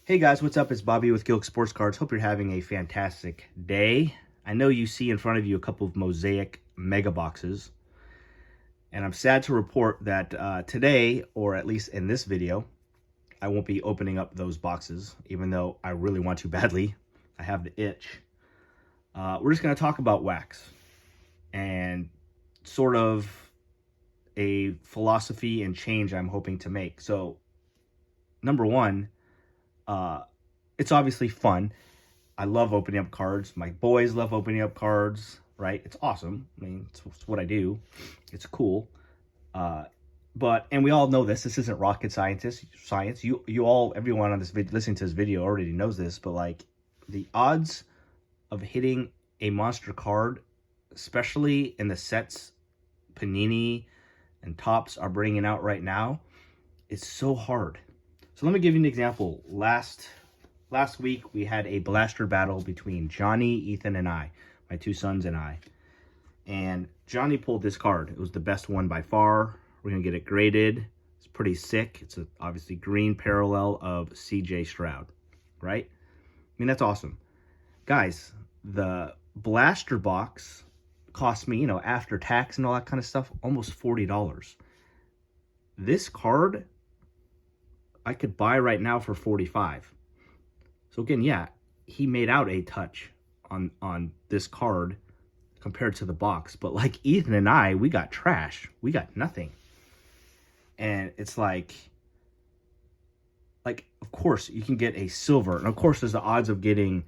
Hey guys, what's up? It's Bobby with Gilk Sports Cards. Hope you're having a fantastic day. I know you see in front of you a couple of Mosaic mega boxes, and I'm sad to report that today, or at least in this video, I won't be opening up those boxes, even though I really want to badly. I have the itch. We're just going to talk about wax and sort of a philosophy and change I'm hoping to make. So, number one, it's obviously fun. I love opening up cards. My boys love opening up cards, right? It's awesome. I mean, it's what I do. It's cool. And we all know this. This isn't rocket science. You all, everyone on this video, listening to this video already knows this, but like the odds of hitting a monster card, especially in the sets Panini and Topps are bringing out right now, it's so hard. So let me give you an example. Last week, we had a blaster battle between Johnny, Ethan, and I, my two sons and I. And Johnny pulled this card. It was the best one by far. We're going to get it graded. It's pretty sick. It's obviously green parallel of C.J. Stroud, right? I mean, that's awesome. Guys, the blaster box cost me, after tax and all that kind of stuff, almost $40. This card, I could buy right now for $45. So again, yeah, he made out a touch on this card compared to the box. But like Ethan and I, we got trash. We got nothing. And it's like, of course, you can get a silver. And of course, there's the odds of getting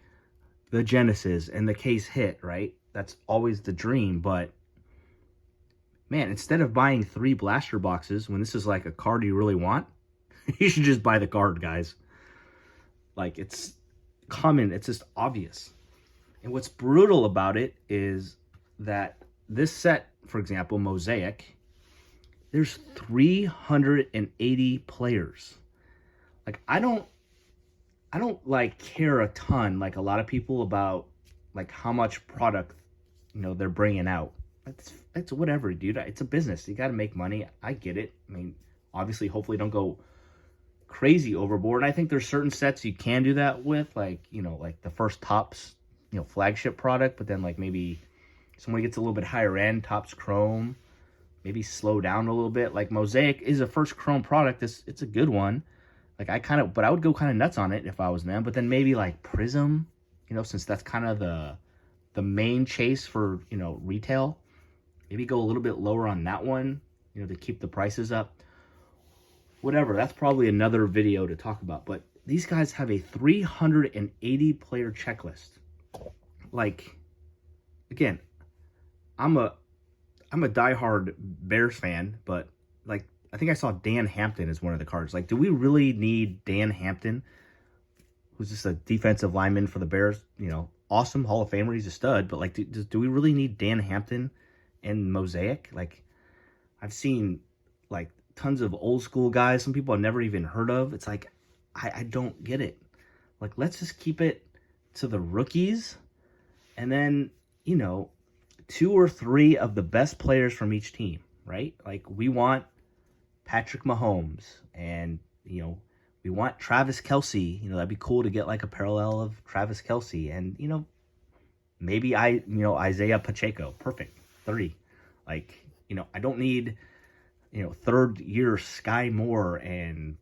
the Genesis and the case hit, right? That's always the dream. But, man, instead of buying 3 blaster boxes when this is like a card you really want, you should just buy the card, guys. Like, it's common. It's just obvious. And what's brutal about it is that this set, for example, Mosaic, there's 380 players. Like, I don't like care a ton, like a lot of people, about like how much product, they're bringing out. It's whatever, dude. It's a business. You got to make money. I get it. I mean, obviously, hopefully don't go crazy overboard. And I think there's certain sets you can do that with, like the first Topps flagship product, but then like maybe someone gets a little bit higher end, Topps Chrome, maybe slow down a little bit. Like Mosaic is a first Chrome product. It's a good one. Like but I would go kind of nuts on it if I was them. But then maybe like Prism, since that's kind of the main chase for retail, maybe go a little bit lower on that one, to keep the prices up. Whatever, that's probably another video to talk about. But these guys have a 380 player checklist. Like, again, I'm a diehard Bears fan, but like I think I saw Dan Hampton as one of the cards. Like, do we really need Dan Hampton, who's just a defensive lineman for the Bears? Awesome Hall of Famer, he's a stud. But like, do we really need Dan Hampton in Mosaic? Like, I've seen like tons of old school guys, some people I've never even heard of. It's like, I don't get it. Like, let's just keep it to the rookies, and then 2 or 3 of the best players from each team, right? Like, we want Patrick Mahomes, and we want Travis Kelce. That'd be cool to get like a parallel of Travis Kelce, and maybe Isaiah Pacheco. Perfect. 3. Like, I don't need third year Sky Moore and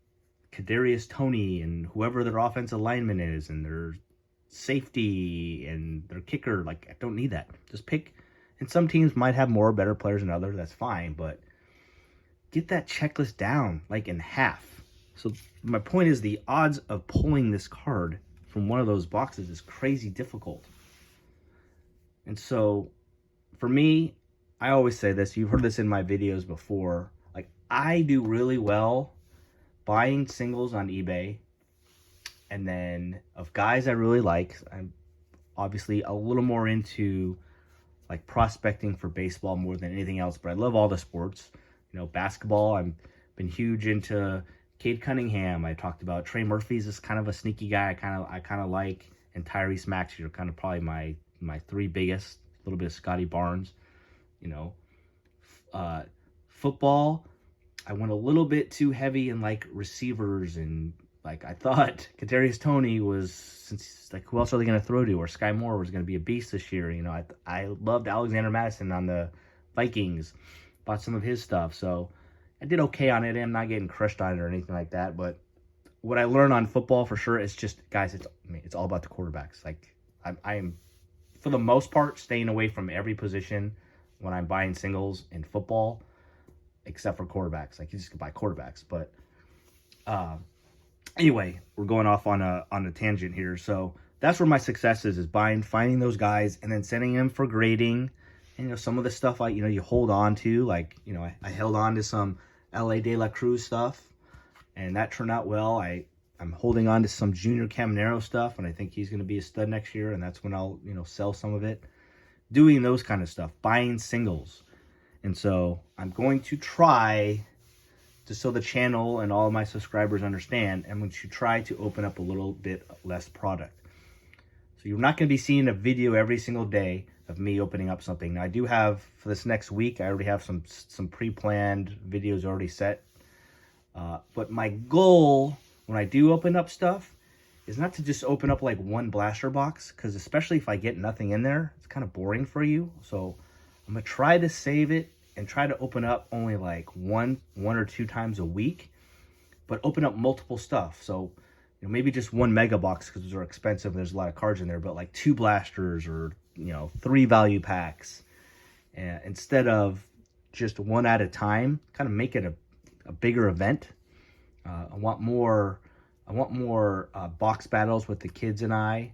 Kadarius Toney and whoever their offensive lineman is and their safety and their kicker. Like, I don't need that. Just pick. And some teams might have more better players than others. That's fine. But get that checklist down like in half. So my point is, the odds of pulling this card from one of those boxes is crazy difficult. And so for me, I always say this. You've heard this in my videos before. Like, I do really well buying singles on eBay, and then of guys I really like. I'm obviously a little more into like prospecting for baseball more than anything else, but I love all the sports. Basketball, I've been huge into Cade Cunningham. I talked about Trey Murphy's just kind of a sneaky guy I kind of like, and Tyrese Maxey are kind of probably my 3 biggest. A little bit of Scotty Barnes. Football, I went a little bit too heavy in like receivers and Like, I thought Kadarius Toney was, since, like, who else are they going to throw to? Or Sky Moore was going to be a beast this year. You know, I loved Alexander Madison on the Vikings. Bought some of his stuff. So I did okay on it. I'm not getting crushed on it or anything like that. But what I learned on football for sure is just, guys, it's all about the quarterbacks. Like, I am, for the most part, staying away from every position when I'm buying singles in football, except for quarterbacks. Like, you just can buy quarterbacks. But anyway, we're going off on a tangent here. So that's where my success is finding those guys and then sending them for grading. And, you know, some of the stuff you hold on to, like, you know, I held on to some LA De La Cruz stuff, and that turned out well. I'm holding on to some Junior Caminero stuff, and I think he's going to be a stud next year, and that's when I'll, you know, sell some of it. Doing those kind of stuff, buying singles. And so I'm going to try, just so the channel and all of my subscribers understand, I'm going to try to open up a little bit less product. So you're not going to be seeing a video every single day of me opening up something. Now, I do have, for this next week, I already have some pre-planned videos already set. But my goal when I do open up stuff is not to just open up like one blaster box, because especially if I get nothing in there, it's kind of boring for you. So I'm going to try to save it and try to open up only like one or two times a week, but open up multiple stuff. So, you know, maybe just one mega box because those are expensive. There's a lot of cards in there, but like 2 blasters or, you know, 3 value packs, instead of just one at a time. Kind of make it a bigger event. I want more box battles with the kids and I.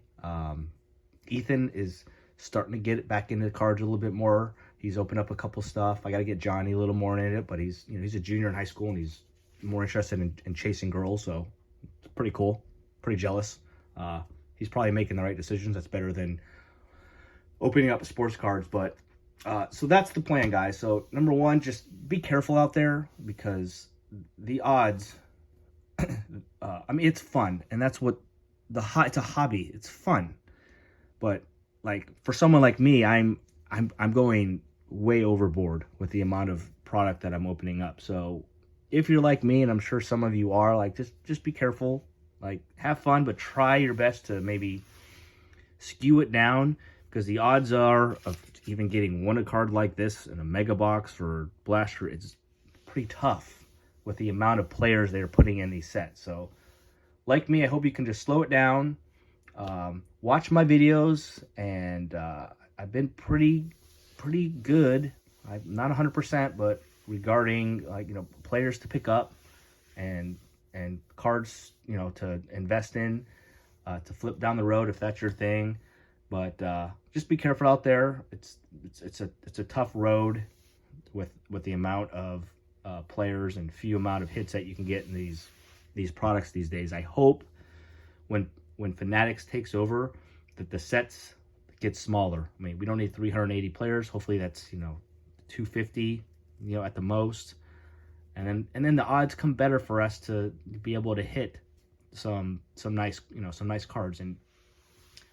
Ethan is starting to get back into the cards a little bit more. He's opened up a couple stuff. I got to get Johnny a little more in it, but he's a junior in high school and he's more interested in chasing girls, so it's pretty cool. Pretty jealous. He's probably making the right decisions. That's better than opening up sports cards. But so that's the plan, guys. So number one, just be careful out there, because the odds. I mean, it's fun, and that's what it's a hobby. It's fun, but like for someone like me, I'm going way overboard with the amount of product that I'm opening up. So if you're like me, and I'm sure some of you are, like, just be careful. Like, have fun, but try your best to maybe skew it down, because the odds are of even getting one card like this in a mega box or blaster, it's pretty tough with the amount of players they're putting in these sets. So like me, I hope you can just slow it down, watch my videos, and I've been pretty good. I'm not 100%, but regarding, like, you know, players to pick up and cards, you know, to invest in, to flip down the road if that's your thing. But just be careful out there. It's a tough road with the amount of players and few amount of hits that you can get in these products these days. I hope when Fanatics takes over that the sets get smaller. I mean, we don't need 380 players. Hopefully that's, you know, 250, you know, at the most. And then the odds come better for us to be able to hit some nice, you know, some nice cards. And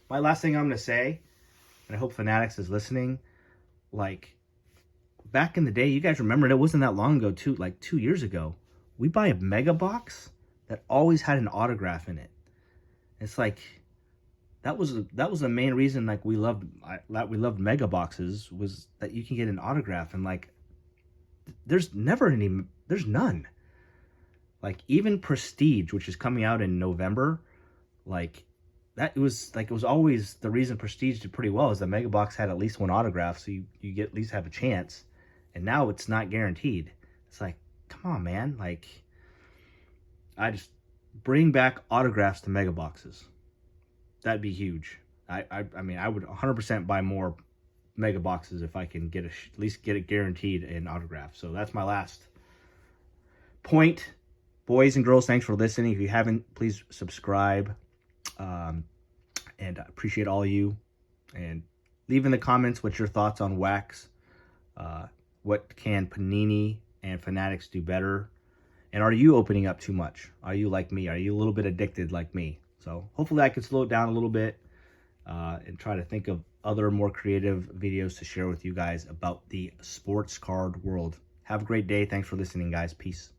my last thing I'm going to say, and I hope Fanatics is listening, like, back in the day, you guys remember, it wasn't that long ago, like 2 years ago, we buy a mega box that always had an autograph in it. It's like, that was the main reason, like, we loved mega boxes, was that you can get an autograph. And like, there's none. Like, even Prestige, which is coming out in November, like, that was always the reason Prestige did pretty well, is the mega box had at least one autograph, so you get at least have a chance. And now it's not guaranteed. It's like, come on, man. Like, I just bring back autographs to mega boxes. That'd be huge. I mean, I would 100% buy more mega boxes if I can get at least get it guaranteed in autograph. So that's my last point. Boys and girls, thanks for listening. If you haven't, please subscribe. And I appreciate all of you. And leave in the comments what your thoughts on wax. What can Panini and Fanatics do better? And are you opening up too much? Are you like me? Are you a little bit addicted like me? So hopefully I can slow it down a little bit and try to think of other more creative videos to share with you guys about the sports card world. Have a great day. Thanks for listening, guys. Peace.